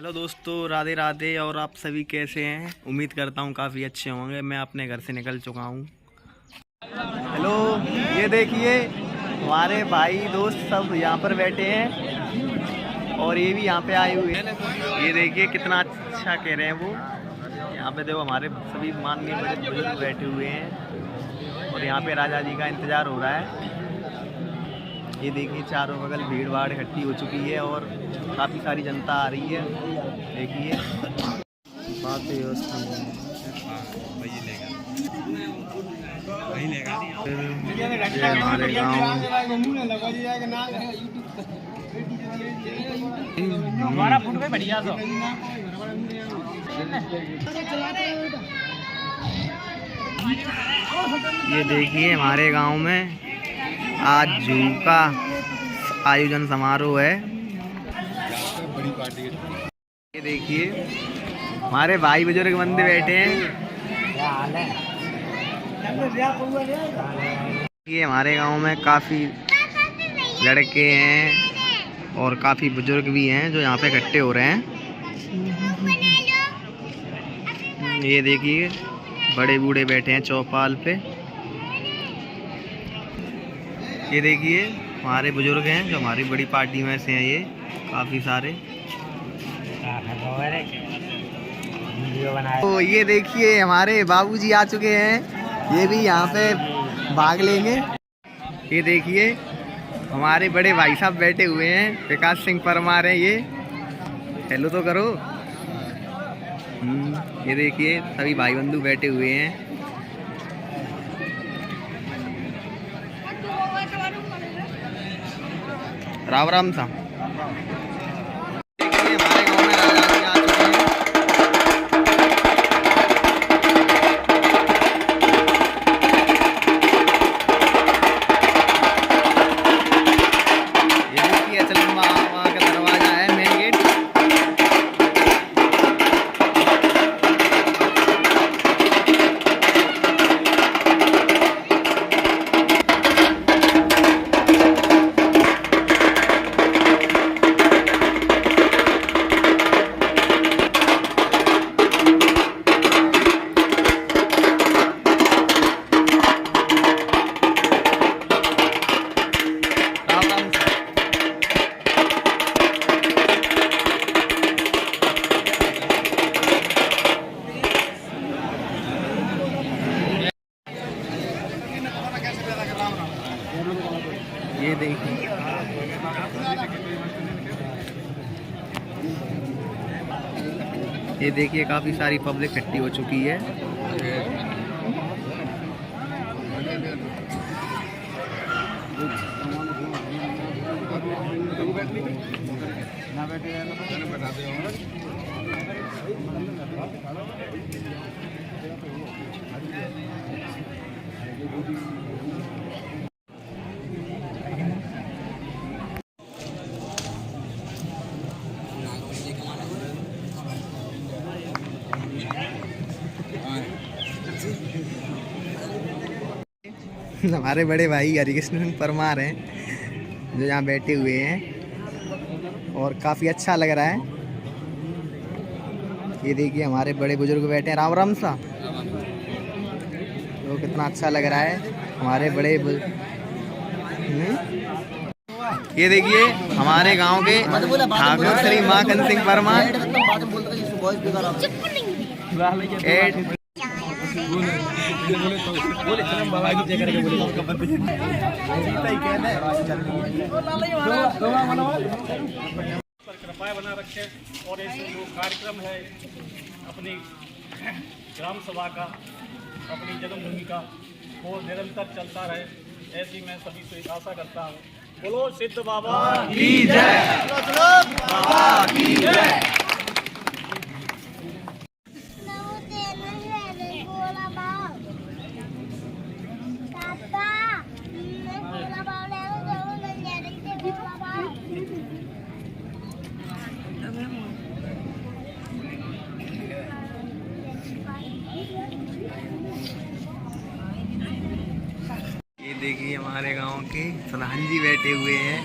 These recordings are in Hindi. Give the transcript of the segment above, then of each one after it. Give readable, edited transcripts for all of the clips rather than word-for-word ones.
हेलो दोस्तों, राधे राधे। और आप सभी कैसे हैं? उम्मीद करता हूँ काफ़ी अच्छे होंगे। मैं अपने घर से निकल चुका हूँ। हेलो, ये देखिए हमारे भाई दोस्त सब यहाँ पर बैठे हैं और ये भी यहाँ पे आए हुए हैं। ये देखिए कितना अच्छा कह रहे हैं वो। यहाँ पे देखो हमारे सभी माननीय बुजुर्ग बैठे हुए हैं और यहाँ पे राजा जी का इंतज़ार हो रहा है। ये देखिए चारों बगल भीड़ भाड़ इकट्ठी हो चुकी है और काफ़ी सारी जनता आ रही है। देखिए बात व्यवस्था हमारे गाँव बढ़िया तो ये देखिए हमारे गांव में आज जू का आयोजन समारोह है। बड़ी पार्टी है। ये देखिए हमारे भाई बुजुर्ग बंदे बैठे हैं। ये हमारे गांव में काफ़ी लड़के हैं और काफ़ी बुजुर्ग भी हैं जो यहाँ पे इकट्ठे हो रहे हैं। ये देखिए बड़े बूढ़े बैठे हैं चौपाल पे। ये देखिए हमारे बुजुर्ग हैं जो हमारी बड़ी पार्टी में से हैं। ये काफ़ी सारे। तो ये देखिए हमारे बाबूजी आ चुके हैं। ये भी यहाँ पे भाग लेंगे। ये देखिए हमारे बड़े भाई साहब बैठे हुए हैं। विकास सिंह परमार हैं ये। हेलो तो करो। ये देखिए सभी भाई बंधु बैठे हुए हैं। राम राम सा। देखिए हमारे गांव में राजा जी आ चुके हैं। ये देखिए अचलम्बा वहाँ का दरवाजा है, मेन गेट। ये देखिए ये देखिए काफ़ी सारी पब्लिक इकट्ठी हो चुकी है। हमारे बड़े भाई हरिकृष्ण परमार हैं जो यहाँ बैठे हुए हैं और काफ़ी अच्छा लग रहा है। ये देखिए हमारे बड़े बुजुर्ग बैठे हैं। राम राम सा। तो कितना अच्छा लग रहा है हमारे बड़े ये देखिए हमारे गांव के ठाकुर श्री माखन सिंह परमार। कृपया बना रखे और ऐसे जो कार्यक्रम है अपनी ग्राम सभा का, अपनी जन्मभूमि का, वो निरंतर चलता रहे, ऐसी मैं सभी से आशा करता हूँ। बोलो सिद्ध बाबा की जय। बाबा की जय। ये देखिए हमारे गांव के प्रधान जी बैठे हुए हैं।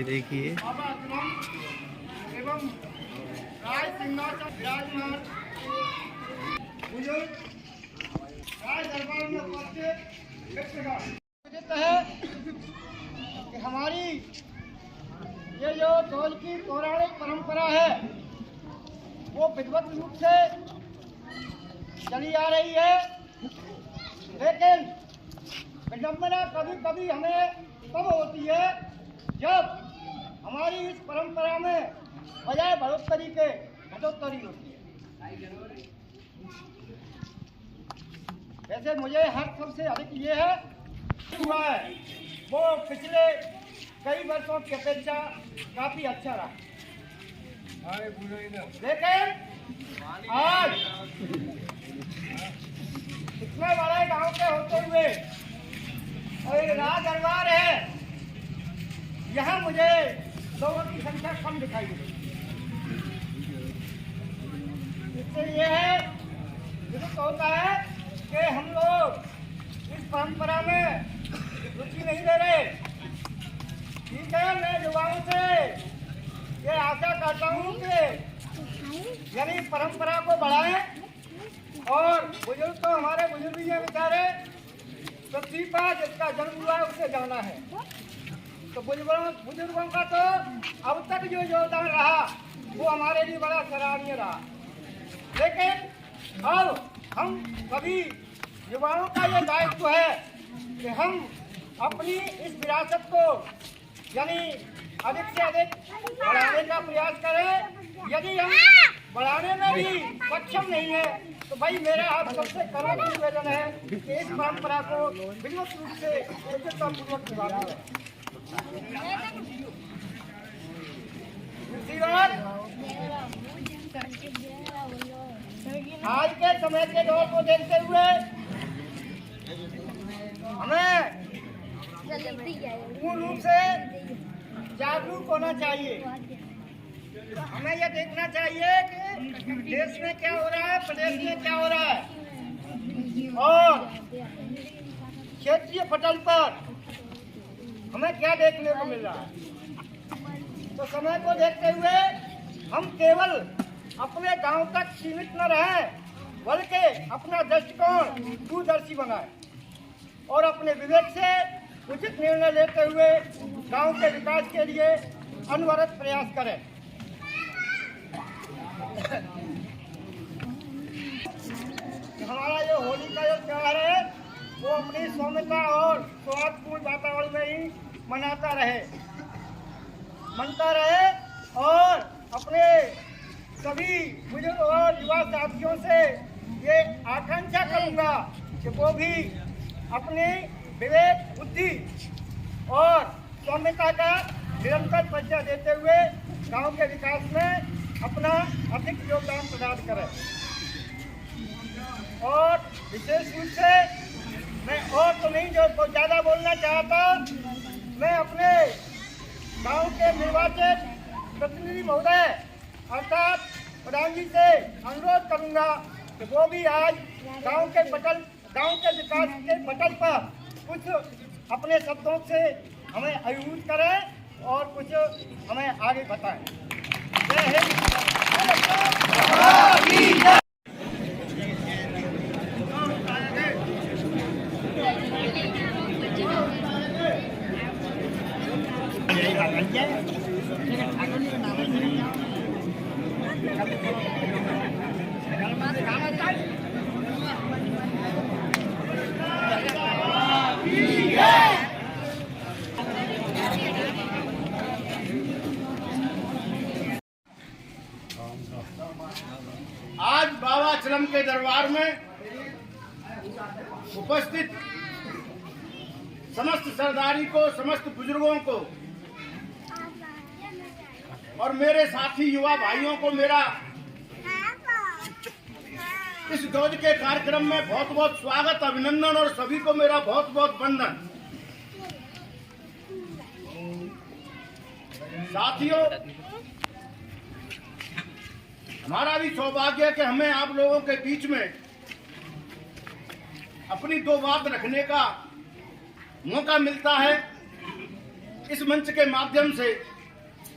देखिए एवं राज सिंहासन विराजमान बुजुर्ग राज दरबार में उपस्थित व्यक्तिगण है कि हमारी ये जो ध्वज की पौराणिक परंपरा है वो विधिवत रूप से चली आ रही है, लेकिन विडम्बना कभी कभी हमें तब होती है जब हमारी इस परंपरा में बजाय बढ़ोतरी के घटोत्तरी होती है। वैसे मुझे हर सबसे अधिक ये है हुआ है वो पिछले कई वर्षों की अपेक्षा काफी अच्छा रहा, लेकिन आज इतने बड़े गांव के होते हुए और एक राज दरबार है, यहाँ मुझे लोगों की संख्या कम दिखाई दे रही। इससे ये है विरुद्ध होता है कि हम लोग इस परंपरा में रुचि नहीं ले रहे। ठीक है, मैं युवाओं से ये आशा करता हूँ कि यानी परंपरा को बढ़ाएं और बुजुर्ग तो हमारे बुजुर्ग ही हैं बेचारे, पृथ्वी पर जिसका जन्म हुआ है उसे जाना है। तो बुजुर्गों का तो अब तक जो योगदान रहा वो हमारे लिए बड़ा सराहनीय रहा, लेकिन अब हम सभी युवाओं का ये दायित्व है कि हम अपनी इस विरासत को यानी अधिक से अधिक बढ़ाने का प्रयास करें। यदि हम बढ़ाने में भी सक्षम नहीं है तो भाई मेरा आप सबसे कड़ा निवेदन है कि इस परंपरा को विधिवत रूप से पूर्वक निभाना है। दूसरी बात, आज के समय के दौर को देखते हुए हमें पूर्ण रूप से जागरूक होना चाहिए। हमें यह देखना चाहिए कि देश में क्या हो रहा है, प्रदेश में क्या हो रहा है, और क्षेत्रीय पटल पर हमें क्या देखने को मिल रहा है। तो समय को देखते हुए हम केवल अपने गांव तक सीमित न रहें, बल्कि अपना दृष्टिकोण दूरदर्शी बनाएं और अपने विवेक से उचित निर्णय लेते हुए गांव के विकास के लिए अनवरत प्रयास करें। हमारा जो होली का जो त्योहार है वो अपनी सौम्यता और सौहार्दपूर्ण वातावरण में ही मनता रहे और अपने सभी बुजुर्ग और युवा साथियों से ये आकांक्षा करूंगा कि वो भी अपनी विवेक, बुद्धि और सौम्यता का निरंतर परिचय देते हुए गांव के विकास में अपना अधिक योगदान प्रदान करें। और विशेष रूप से मैं और तो नहीं जो ज़्यादा बोलना चाहता, मैं अपने गांव के निर्वाचित प्रतिनिधि महोदय अर्थात प्रधान जी से अनुरोध करूंगा कि वो भी आज गांव के विकास के पटल पर कुछ अपने शब्दों से हमें अभिभूत करें और कुछ हमें आगे बताएं। जय हिंद। आज बाबा चलम के दरबार में उपस्थित समस्त सरदारी को, समस्त बुजुर्गों को और मेरे साथी युवा भाइयों को मेरा इस ध्वज के कार्यक्रम में बहुत बहुत स्वागत, अभिनंदन और सभी को मेरा बहुत बहुत वंदन। साथियों, हमारा भी सौभाग्य है कि हमें आप लोगों के बीच में अपनी दो बात रखने का मौका मिलता है। इस मंच के माध्यम से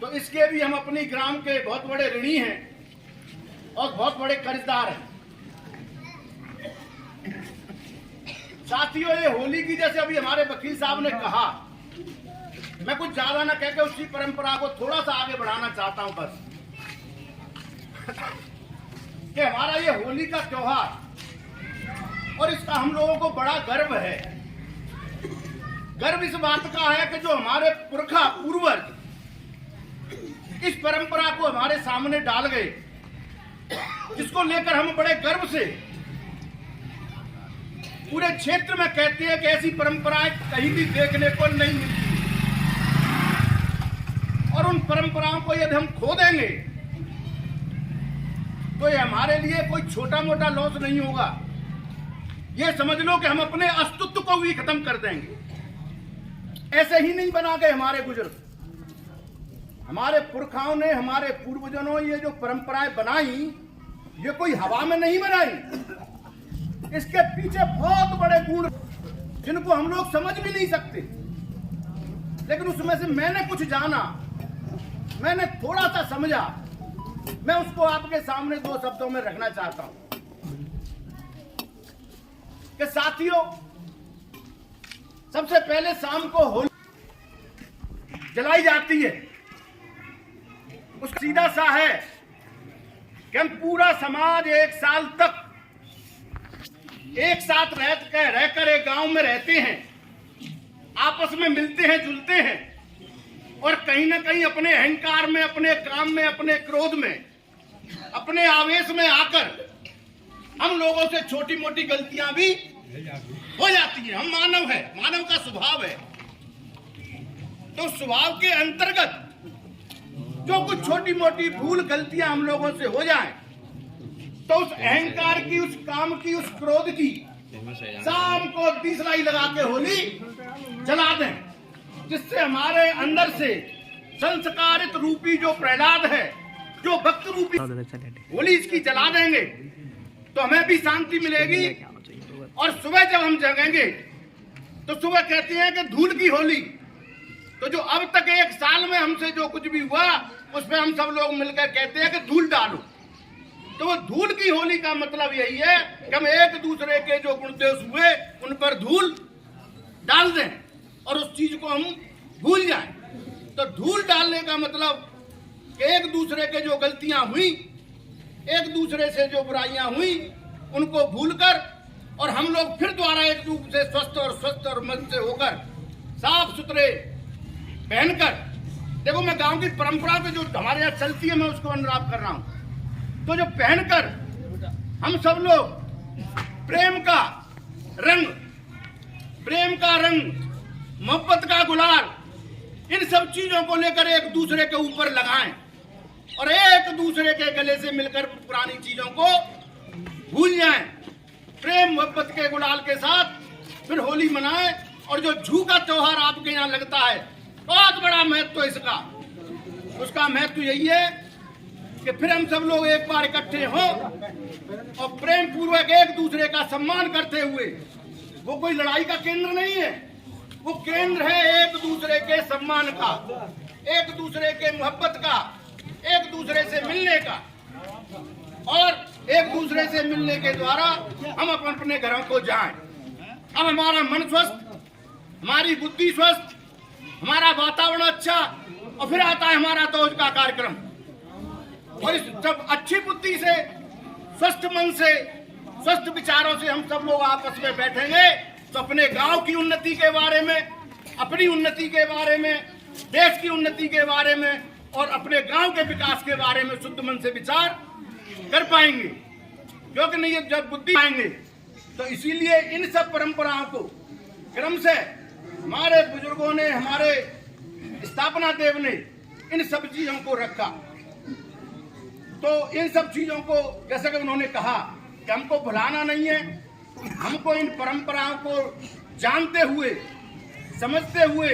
तो इसके भी हम अपनी ग्राम के बहुत बड़े ऋणी हैं और बहुत बड़े कर्जदार हैं। साथियों, ये होली की, जैसे अभी हमारे वकील साहब ने कहा, मैं कुछ ज्यादा ना कहकर उसी परंपरा को थोड़ा सा आगे बढ़ाना चाहता हूं बस कि हमारा ये होली का त्योहार और इसका हम लोगों को बड़ा गर्व है। गर्व इस बात का है कि जो हमारे पुरखा पूर्वज इस परंपरा को हमारे सामने डाल गए, जिसको लेकर हम बड़े गर्व से पूरे क्षेत्र में कहते हैं कि ऐसी परंपराएं कहीं भी देखने को नहीं मिलती। और उन परंपराओं को यदि हम खो देंगे तो ये हमारे लिए कोई छोटा मोटा लॉस नहीं होगा। ये समझ लो कि हम अपने अस्तित्व को भी खत्म कर देंगे। ऐसे ही नहीं बना गए हमारे बुजुर्ग, हमारे पुरखाओं ने, हमारे पूर्वजों ने ये जो परंपराएं बनाई, ये कोई हवा में नहीं बनाई। इसके पीछे बहुत बड़े गुण जिनको हम लोग समझ भी नहीं सकते, लेकिन उसमें से मैंने कुछ जाना, मैंने थोड़ा सा समझा, मैं उसको आपके सामने दो शब्दों में रखना चाहता हूं कि साथियों, सबसे पहले शाम को होली जलाई जाती है। उसका सीधा सा है कि हम पूरा समाज एक साल तक एक साथ रहकर एक गांव में रहते हैं, आपस में मिलते हैं, जुलते हैं, और कहीं ना कहीं अपने अहंकार में, अपने काम में, अपने क्रोध में, अपने आवेश में आकर हम लोगों से छोटी मोटी गलतियां भी हो जाती हैं। हम मानव है, मानव का स्वभाव है। तो स्वभाव के अंतर्गत जो कुछ छोटी मोटी भूल गलतियां हम लोगों से हो जाएं, तो उस अहंकार की, उस काम की, उस क्रोध की शाम को तीसराई लगा के होली जला दें, जिससे हमारे अंदर से संस्कारित रूपी जो प्रहलाद है, जो भक्त रूपी होली इसकी जला देंगे तो हमें भी शांति मिलेगी। और सुबह जब हम जगेंगे तो सुबह कहते हैं कि धूल की होली। तो जो अब तक एक साल में हमसे जो कुछ भी हुआ, उसमें हम सब लोग मिलकर कहते हैं कि धूल डालो। तो वो धूल की होली का मतलब यही है कि हम एक दूसरे के जो गुण दोष हुए उन पर धूल डाल दें और उस चीज को हम भूल जाएं। तो धूल डालने का मतलब कि एक दूसरे के जो गलतियां हुई, एक दूसरे से जो बुराइयां हुई, उनको भूलकर और हम लोग फिर दोबारा एक दूसरे से स्वस्थ और मन से होकर साफ सुथरे पहनकर, देखो मैं गांव की परंपरा पे जो हमारे यहाँ चलती है मैं उसको अनुराग कर रहा हूं। तो जो पहनकर हम सब लोग प्रेम का रंग, मोहब्बत का गुलाल, इन सब चीजों को लेकर एक दूसरे के ऊपर लगाएं और एक दूसरे के गले से मिलकर पुरानी चीजों को भूल जाएं। प्रेम मोहब्बत के गुलाल के साथ फिर होली मनाएं। और जो झू का त्योहार आपके यहाँ लगता है, बहुत बड़ा महत्व इसका, उसका महत्व यही है कि फिर हम सब लोग एक बार इकट्ठे हों और प्रेम पूर्वक एक दूसरे का सम्मान करते हुए, वो कोई लड़ाई का केंद्र नहीं है, वो केंद्र है एक दूसरे के सम्मान का, एक दूसरे के मोहब्बत का, एक दूसरे से मिलने का। और एक दूसरे से मिलने के द्वारा हम अपने घरों को जाएं। अब हमारा मन स्वस्थ, हमारी बुद्धि स्वस्थ, हमारा वातावरण अच्छा, और फिर आता है हमारा तोज का कार्यक्रम। और इस जब अच्छी बुद्धि से, स्वस्थ मन से, स्वस्थ विचारों से हम सब लोग आपस में बैठेंगे तो अपने गांव की उन्नति के बारे में, अपनी उन्नति के बारे में, देश की उन्नति के बारे में और अपने गांव के विकास के बारे में शुद्ध मन से विचार कर पाएंगे। क्योंकि नहीं, जब बुद्धि आएंगे तो इसीलिए इन सब परंपराओं को क्रम से हमारे बुजुर्गों ने, हमारे स्थापना देव ने इन सब चीजों को रखा। तो इन सब चीजों को, जैसे कि उन्होंने कहा कि हमको भुलाना नहीं है, हमको इन परंपराओं को जानते हुए, समझते हुए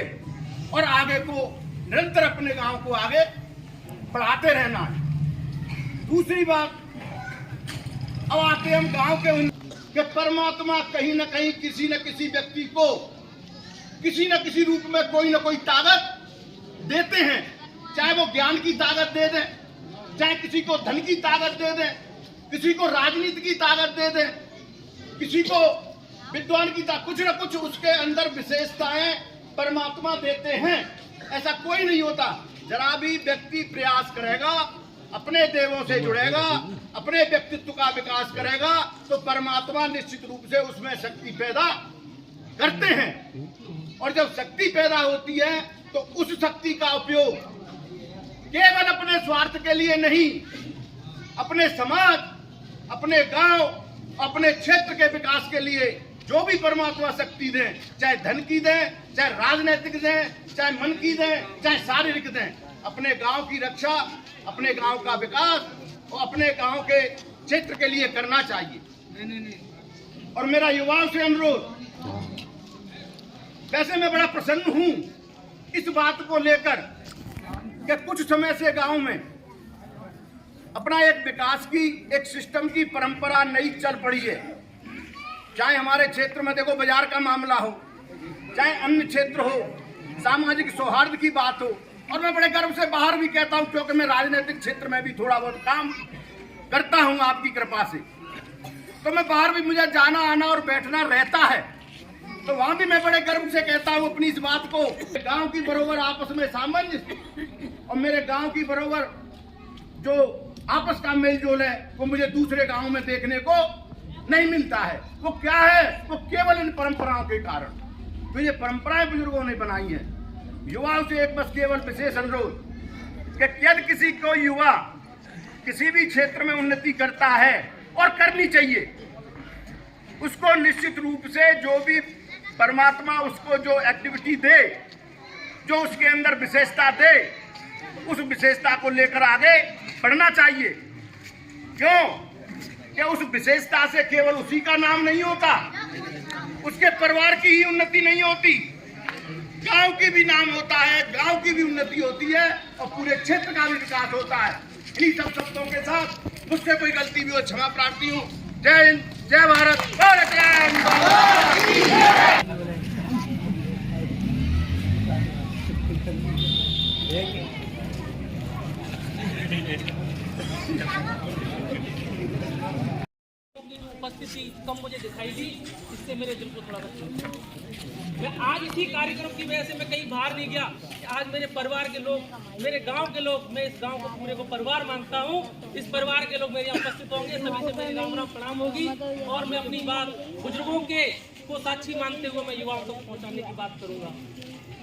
और आगे को निरंतर अपने गांव को आगे बढ़ाते रहना है। दूसरी बात, अब आते हम गांव के परमात्मा कहीं न कहीं किसी न किसी व्यक्ति को किसी न किसी रूप में कोई न कोई ताकत देते हैं, चाहे वो ज्ञान की ताकत दे दें, चाहे किसी को धन की ताकत दे दें, किसी को राजनीति की ताकत दे दें, किसी को विद्वान की ताकत, कुछ न कुछ उसके अंदर विशेषताएं परमात्मा देते हैं। ऐसा कोई नहीं होता। जरा भी व्यक्ति प्रयास करेगा, अपने देवों से जुड़ेगा, अपने व्यक्तित्व का विकास करेगा, तो परमात्मा निश्चित रूप से उसमें शक्ति पैदा करते हैं। और जब शक्ति पैदा होती है तो उस शक्ति का उपयोग केवल अपने स्वार्थ के लिए नहीं, अपने समाज, अपने गांव, अपने क्षेत्र के विकास के लिए जो भी परमात्मा शक्ति दें, चाहे धन की दें, चाहे राजनीतिक दें, चाहे मन की दें, चाहे शारीरिक दें, अपने गांव की रक्षा, अपने गांव का विकास और अपने गांव के क्षेत्र के लिए करना चाहिए। और मेरा युवाओं से अनुरोध, वैसे मैं बड़ा प्रसन्न हूं इस बात को लेकर कि कुछ समय से गांव में अपना एक विकास की, एक सिस्टम की परंपरा नई चल पड़ी है। चाहे हमारे क्षेत्र में देखो बाजार का मामला हो, चाहे अन्य क्षेत्र हो, सामाजिक सौहार्द की बात हो। और मैं बड़े गर्व से बाहर भी कहता हूं, क्योंकि मैं राजनीतिक क्षेत्र में भी थोड़ा बहुत काम करता हूं आपकी कृपा से, तो मैं बाहर भी मुझे जाना आना और बैठना रहता है, तो वहां भी मैं बड़े गर्व से कहता हूं अपनी इस बात को, गांव की बरोबर आपस में सामंजस्य और मेरे गांव की बरोबर जो आपस का मेलजोल है वो मुझे दूसरे गांव में देखने को नहीं मिलता है। वो क्या है? वो केवल इन परंपराओं के कारण। तो ये परंपराएं बुजुर्गों ने बनाई हैं। युवाओं से एक बस केवल विशेष अनुरोध कि यदि किसी को युवा किसी भी क्षेत्र में उन्नति करता है और करनी चाहिए, उसको निश्चित रूप से जो भी परमात्मा उसको जो एक्टिविटी दे, जो उसके अंदर विशेषता दे, उस विशेषता को लेकर आगे बढ़ना चाहिए। क्यों? कि उस विशेषता से केवल उसी का नाम नहीं होता, उसके परिवार की ही उन्नति नहीं होती, गांव की भी नाम होता है, गांव की भी उन्नति होती है और पूरे क्षेत्र का भी विकास होता है। इन्हीं सब शब्दों के साथ मुझसे कोई गलती भी हो क्षमा प्रार्थी हूँ। जय हिंद, जय भारत, भारत उपस्थिति कम मुझे दिखाई दी, इससे मेरे दिल को थोड़ा सा, मैं आज इसी कार्यक्रम की वजह से मैं कहीं बाहर नहीं गया। आज मेरे परिवार के लोग, मेरे गांव के लोग, मैं इस गांव को पूरे को परिवार मानता हूं, इस परिवार के लोग मेरे यहाँ उपस्थित होंगे, सभी से मेरी राम राम प्रणाम होगी। और मैं अपनी बात बुजुर्गों के को साक्षी मानते हुए मैं युवाओं तक पहुँचाने की बात करूँगा।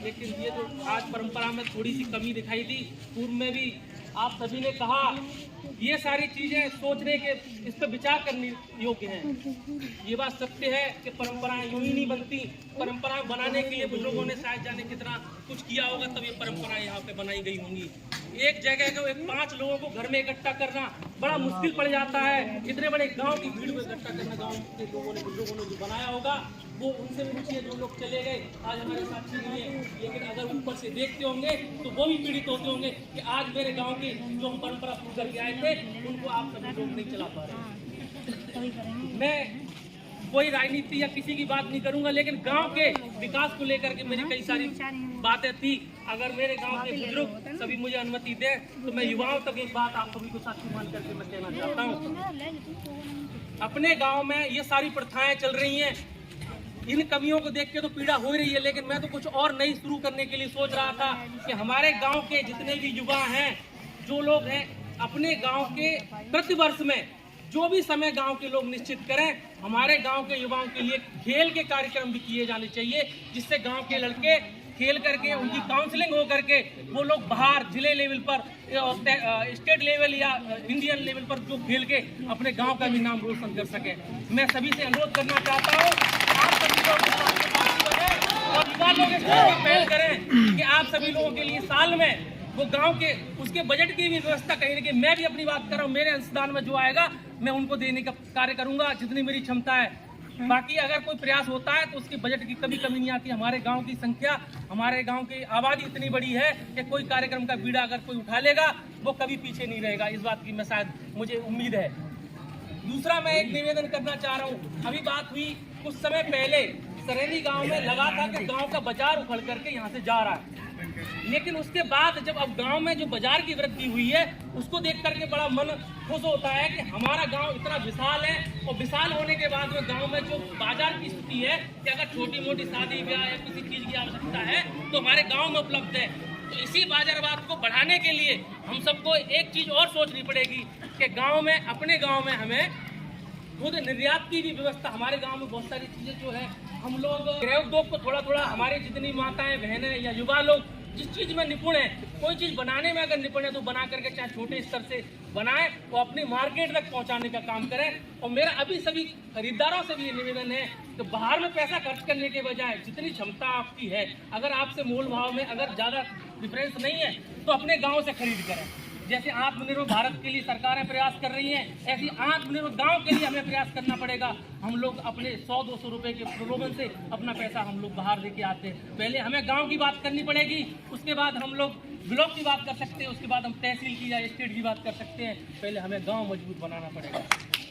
लेकिन ये जो आज परंपरा में थोड़ी सी कमी दिखाई दी, पूर्व में भी आप सभी ने कहा, ये सारी चीजें सोचने के, इस पर विचार करने योग्य हैं। ये बात सत्य है कि परंपराएं यूं ही नहीं बनती। परंपराएं बनाने के लिए बुजुर्गों ने शायद जाने कितना कुछ किया होगा, तब ये परंपराएं यहाँ पे बनाई गई होंगी। एक जगह को एक 5 लोगों को घर में इकट्ठा करना बड़ा मुश्किल पड़ जाता है। इतने बड़े गांव की भीड़ में इकट्ठा करना, गांव के लोगों ने, बुजुर्गों ने जो बनाया होगा वो उनसे पूछिए, जो लोग चले गए आज हमारे साथी नहीं है, लेकिन अगर ऊपर से देखते होंगे तो वो भी पीड़ित होते होंगे कि आज मेरे गांव की जो हम परंपरा पूरी करके आए थे उनको आप सभी लोग नहीं चला पा रहे। मैं कोई राजनीति या किसी की बात नहीं करूंगा, लेकिन गांव के विकास को लेकर के मेरी कई सारी बातें थी। अगर मेरे गांव के बुजुर्ग सभी मुझे अनुमति दें तो मैं युवाओं तक एक बात आप सभी को साथी मान करके मैं कहना चाहता हूँ। अपने गांव में ये सारी प्रथाएं चल रही हैं, इन कमियों को देख के तो पीड़ा हो रही है, लेकिन मैं तो कुछ और नई शुरू करने के लिए सोच रहा था कि हमारे गांव के जितने भी युवा हैं, जो लोग हैं, अपने गांव के प्रतिवर्ष में जो भी समय गांव के लोग निश्चित करें, हमारे गांव के युवाओं के लिए खेल के कार्यक्रम भी किए जाने चाहिए, जिससे गांव के लड़के खेल करके, उनकी काउंसलिंग हो करके वो लोग बाहर जिले लेवल पर, स्टेट लेवल या इंडियन लेवल पर जो खेल के अपने गांव का भी नाम रोशन कर सके। मैं सभी से अनुरोध करना चाहता हूँ, आप सभी लोग और युवा लोग इस पहल करें कि आप सभी लोगों के लिए साल में वो गांव के उसके बजट की भी व्यवस्था कहीं ना कहीं, मैं भी अपनी बात कर रहा हूँ, मेरे अंशदान में जो आएगा मैं उनको देने का कार्य करूंगा जितनी मेरी क्षमता है। बाकी अगर कोई प्रयास होता है तो उसके बजट की कभी कमी नहीं आती। हमारे गांव की संख्या, हमारे गांव की आबादी इतनी बड़ी है कि कोई कार्यक्रम का बीड़ा अगर कोई उठा लेगा वो कभी पीछे नहीं रहेगा, इस बात की मैं शायद मुझे उम्मीद है। दूसरा मैं एक निवेदन करना चाह रहा हूँ, अभी बात हुई कुछ समय पहले सरेली गांव में लगा था कि गांव का बाजार उखड़ करके यहाँ से जा रहा है। लेकिन उसके बाद जब अब गांव में जो बाजार की वृद्धि हुई है उसको देख करके बड़ा मन खुश होता है कि हमारा गांव इतना विशाल है, और विशाल होने के बाद में गांव में जो बाजार की स्थिति है कि अगर छोटी मोटी शादी ब्याह या किसी चीज की आवश्यकता है तो हमारे गांव में उपलब्ध है। तो इसी बाजारवाद को बढ़ाने के लिए हम सबको एक चीज और सोचनी पड़ेगी कि गाँव में, अपने गाँव में हमें खुद निर्यात की भी व्यवस्था, हमारे गांव में बहुत सारी चीजें जो है हम लोग गृह उद्योग को थोड़ा थोड़ा, हमारी जितनी माताएं बहनें या युवा लोग जिस चीज में निपुण है, कोई चीज बनाने में अगर निपुण है तो बना करके चाहे छोटे स्तर से बनाए, वो अपनी मार्केट तक पहुंचाने का काम करें। और मेरा अभी सभी खरीदारों से भी ये निवेदन है कि बाहर में पैसा खर्च करने के बजाय जितनी क्षमता आपकी है, अगर आपसे मोल भाव में अगर ज्यादा डिफरेंस नहीं है तो अपने गाँव से खरीद करें। जैसे आत्मनिर्भर भारत के लिए सरकारें प्रयास कर रही हैं, ऐसी आत्मनिर्भर गांव के लिए हमें प्रयास करना पड़ेगा। हम लोग अपने 100-200 रुपए के प्रलोभन से अपना पैसा हम लोग बाहर लेके आते हैं। पहले हमें गांव की बात करनी पड़ेगी, उसके बाद हम लोग ब्लॉक की बात कर सकते हैं, उसके बाद हम तहसील की या स्टेट की बात कर सकते हैं। पहले हमें गाँव मजबूत बनाना पड़ेगा।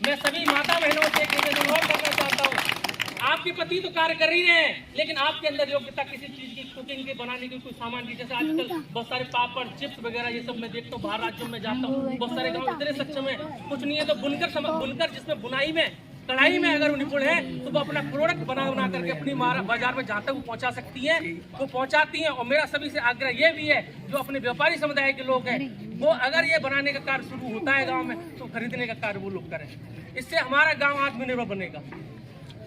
मैं सभी माता बहनों से निवेदन और करना चाहता हूँ, आपके पति तो कार्य कर ही रहे हैं, लेकिन आपके अंदर योग्यता किसी चीज की, कुकिंग के बनाने की, कोई सामान की, जैसे आजकल बहुत सारे पापड़ चिप्स वगैरह ये सब मैं देखता हूँ, बाहर राज्यों में जाता हूँ, बहुत सारे गांव इतने सक्षम है, कुछ नहीं है तो बुनकर जिसमें बुनाई में, कढ़ाई में अगर वो निपुण है तो वो अपना प्रोडक्ट बना करके अपनी बाजार में जहाँ तक वो पहुँचा सकती है, वो पहुँचाती हैं। और मेरा सभी से आग्रह ये भी है, जो अपने व्यापारी समुदाय के लोग हैं, वो अगर ये बनाने का कार्य शुरू होता है गाँव में तो खरीदने का कार्य वो लोग करें। इससे हमारा गाँव आत्मनिर्भर बनेगा।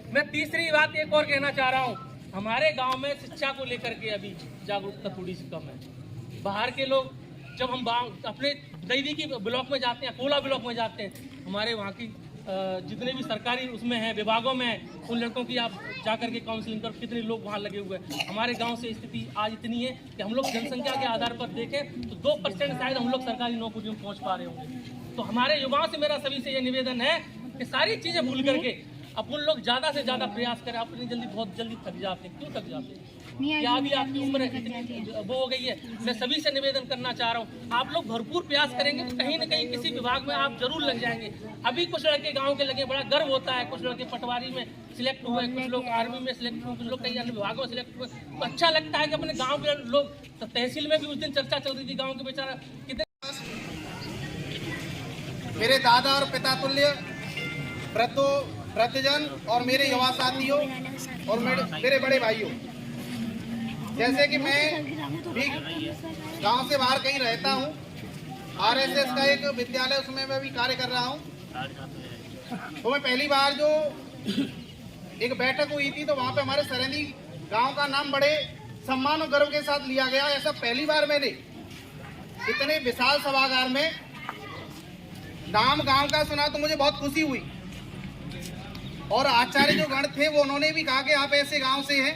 मैं तीसरी बात एक और कहना चाह रहा हूँ, हमारे गांव में शिक्षा को लेकर के अभी जागरूकता थोड़ी सी कम है। बाहर के लोग जब हम अपने दैवी की ब्लॉक में जाते हैं, कोला ब्लॉक में जाते हैं, हमारे वहाँ की जितने भी सरकारी उसमें हैं, विभागों में, उन लड़कों की आप जा करके काउंसलिंग कर, कितने लोग वहाँ लगे हुए हैं। हमारे गांव से स्थिति आज इतनी है कि हम लोग जनसंख्या के आधार पर देखें तो 2% शायद हम लोग सरकारी नौकरियों में पहुँच पा रहे होंगे। तो हमारे युवाओं से मेरा सभी से ये निवेदन है कि सारी चीज़ें भूल करके अपन लोग ज्यादा से ज्यादा प्रयास करें। आप बहुत जल्दी थक जाते हैं, क्यों थक जाते हैं? क्या अभी आपकी उम्र वो हो गई है? मैं सभी से निवेदन करना चाह रहा हूँ, आप लोग भरपूर प्रयास करेंगे तो कहीं न कहीं किसी विभाग में आप जरूर लग जाएंगे। अभी कुछ लड़के गांव के लगे, बड़ा गर्व होता है, कुछ लड़के पटवारी में सिलेक्ट हुए, कुछ लोग आर्मी में सिलेक्ट हुए, कुछ लोग कई अन्य विभागों में सिलेक्ट हुए। तो अच्छा लगता है कि अपने गाँव के लोग, तहसील में भी उस दिन चर्चा चल रही थी, गाँव के बेचारा कितने मेरे दादा और पिता तुल्य वृद्धजन और मेरे युवा साथियों और मेरे बड़े भाइयों, जैसे कि मैं भी गांव से बाहर कहीं रहता हूं, आरएसएस का एक विद्यालय उसमें मैं भी कार्य कर रहा हूं। तो मैं पहली बार जो एक बैठक हुई थी तो वहां पे हमारे सरेंदी गांव का नाम बड़े सम्मान और गर्व के साथ लिया गया। ऐसा पहली बार मैंने इतने विशाल सभागार में नाम गांव का सुना तो मुझे बहुत खुशी हुई। और आचार्य जो गण थे वो उन्होंने भी कहा कि आप ऐसे गांव से हैं,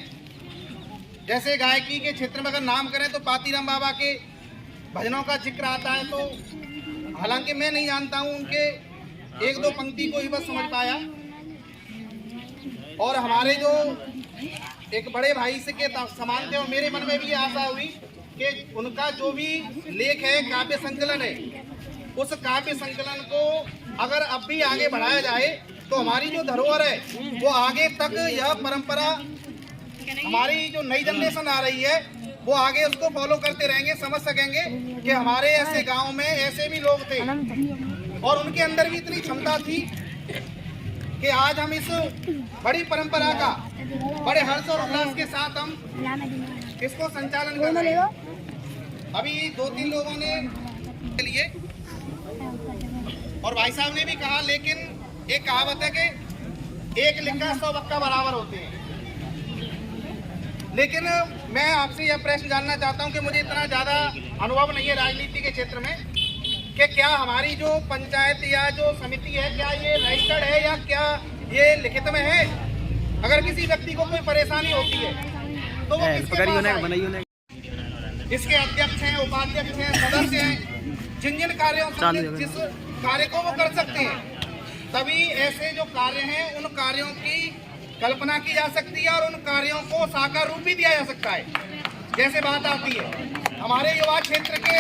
जैसे गायकी के क्षेत्र में अगर नाम करें तो पातीराम बाबा के भजनों का जिक्र आता है। तो हालांकि मैं नहीं जानता हूं, उनके एक दो पंक्ति को ही बस समझ पाया। और हमारे जो एक बड़े भाई से के समान थे, और मेरे मन में भी आशा हुई कि उनका जो भी लेख है, काव्य संकलन है, उस काव्य संकलन को अगर अब भी आगे बढ़ाया जाए तो हमारी जो धरोहर है वो आगे तक, यह परंपरा हमारी जो नई जनरेशन आ रही है वो आगे उसको फॉलो करते रहेंगे, समझ सकेंगे कि हमारे ऐसे गांव में ऐसे भी लोग थे और उनके अंदर भी इतनी क्षमता थी कि आज हम इस बड़ी परंपरा का बड़े हर्ष और उल्लास के साथ हम इसको संचालन कर रहे हैं। अभी 2-3 लोगों ने के लिए और भाई साहब ने भी कहा, लेकिन एक कहावत है कि एक लिखा 100 वक्का बराबर होते हैं। लेकिन मैं आपसे यह प्रश्न जानना चाहता हूं कि मुझे इतना ज़्यादा अनुभव नहीं है राजनीति के क्षेत्र में, कि क्या हमारी जो पंचायत या जो समिति है, क्या ये रजिस्टर्ड है या क्या ये लिखित में है? अगर किसी व्यक्ति को कोई परेशानी होती है तो वो किसके पास आए? इसके अध्यक्ष हैं, उपाध्यक्ष हैं, सदस्य हैं, जिन कार्यों से जिस कार्य को वो कर सकते हैं, तभी ऐसे जो कार्य हैं उन कार्यों की कल्पना की जा सकती है और उन कार्यों को साकार रूप भी दिया जा सकता है। जैसे बात आती है हमारे युवा क्षेत्र के,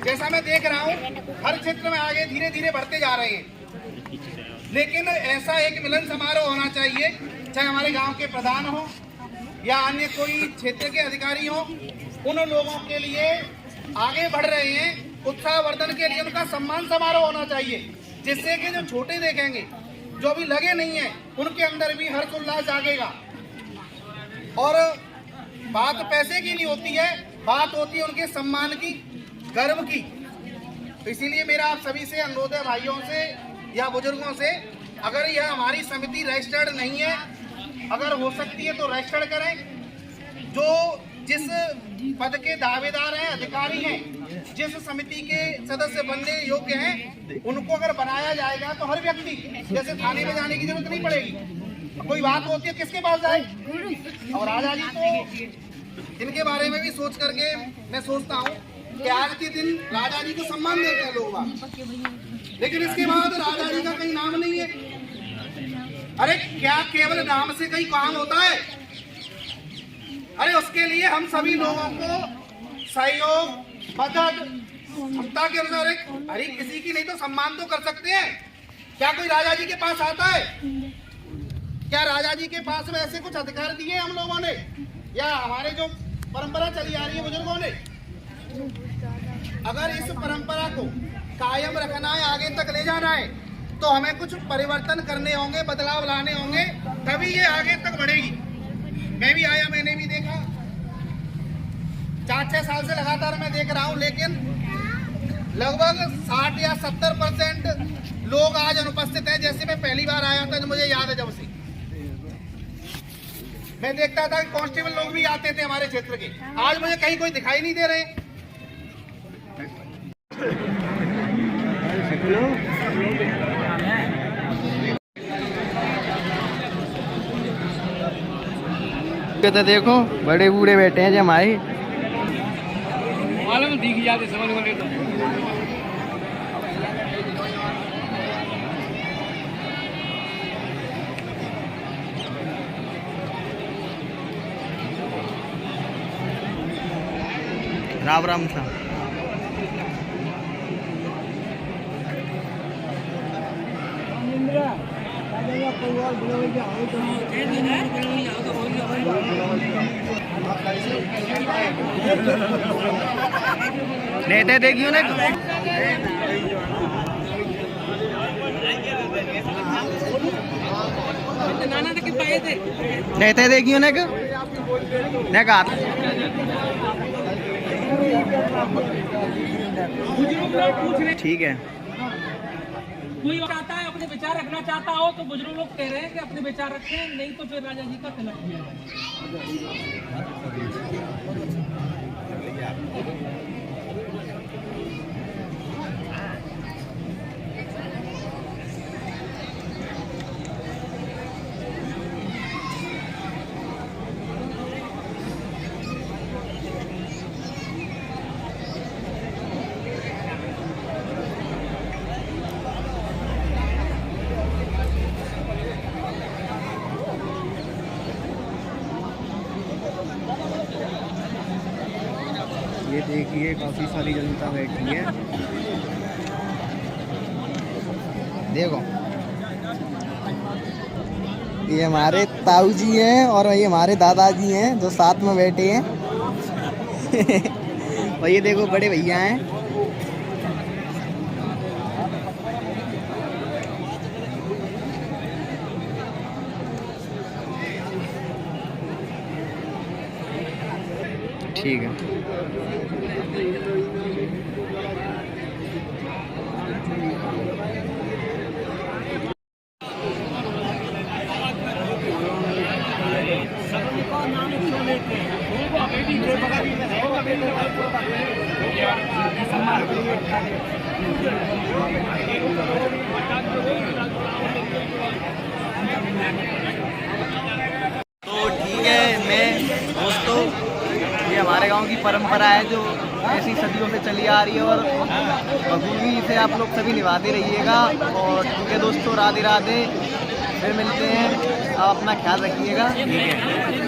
जैसा मैं देख रहा हूँ हर क्षेत्र में आगे धीरे धीरे बढ़ते जा रहे हैं, लेकिन ऐसा एक मिलन समारोह होना चाहिए, चाहे हमारे गांव के प्रधान हो, या अन्य कोई क्षेत्र के अधिकारी हों, उन लोगों के लिए आगे बढ़ रहे हैं, उत्साहवर्धन के लिए उनका सम्मान समारोह होना चाहिए, जिससे कि जो छोटे देखेंगे, जो भी लगे नहीं है, उनके अंदर भी हर्ष उल्लास जागेगा। और बात पैसे की नहीं होती है, बात होती है उनके सम्मान की, गर्व की। तो इसीलिए मेरा आप सभी से अनुरोध है, भाइयों से या बुजुर्गों से, अगर यह हमारी समिति रजिस्टर्ड नहीं है, अगर हो सकती है तो रजिस्टर्ड करें। जो जिस पद के दावेदार हैं, अधिकारी हैं, जिस समिति के सदस्य बनने योग्य हैं, उनको अगर बनाया जाएगा तो हर व्यक्ति, जैसे थाने में जाने की जरूरत नहीं पड़ेगी। कोई बात होती है किसके पास जाए? और राजा जी तो इनके बारे में भी सोच करके मैं सोचता हूँ कि आज के दिन राजा जी को सम्मान देते हैं लोग, लेकिन इसके बाद राजा जी का कहीं नाम नहीं है। अरे क्या केवल नाम से कहीं काम होता है? अरे उसके लिए हम सभी लोगों को सहयोग, मदद, क्षमता के अनुसार अरे किसी की नहीं तो सम्मान तो कर सकते हैं। क्या कोई राजा जी के पास आता है? क्या राजा जी के पास में ऐसे कुछ अधिकार दिए हम लोगों ने, या हमारे जो परंपरा चली आ रही है बुजुर्गों ने? अगर इस परंपरा को कायम रखना है, आगे तक ले जाना है, तो हमें कुछ परिवर्तन करने होंगे, बदलाव लाने होंगे, तभी ये आगे तक बढ़ेगी। मैं भी आया, मैंने भी देखा, 4-6 साल से लगातार मैं देख रहा हूं, लेकिन लगभग 60 या 70% लोग आज अनुपस्थित हैं। जैसे मैं पहली बार आया था, जो मुझे याद है, जब से मैं देखता था कि कांस्टेबल लोग भी आते थे हमारे क्षेत्र के, आज मुझे कहीं कोई दिखाई नहीं दे रहे। तो देखो बड़े बूढ़े बैठे हैं जो हमारे, मालूम दिख जाते समझ में लेता। राम राम था। नेते देखियो ना, नेते देखियो ना, कहा ठीक है। कोई चाहता है अपने विचार रखना चाहता हो तो बुजुर्ग लोग कह रहे हैं कि अपने विचार रखें, नहीं तो फिर राजा जी का तिलक किया ये देखिए काफ़ी सारी जनता बैठी है, देखो ये हमारे ताऊ जी हैं और ये हमारे दादाजी हैं जो साथ में बैठे हैं। और ये देखो बड़े भैया हैं। ठीक है। तो ठीक है, मैं दोस्तों, ये हमारे गांव की परंपरा है जो ऐसी सदियों से चली आ रही है और बखूबी से आप लोग सभी निभाते रहिएगा। और ठीक है दोस्तों, राधे राधे, फिर मिलते हैं, आप अपना ख्याल रखिएगा। ठीक है।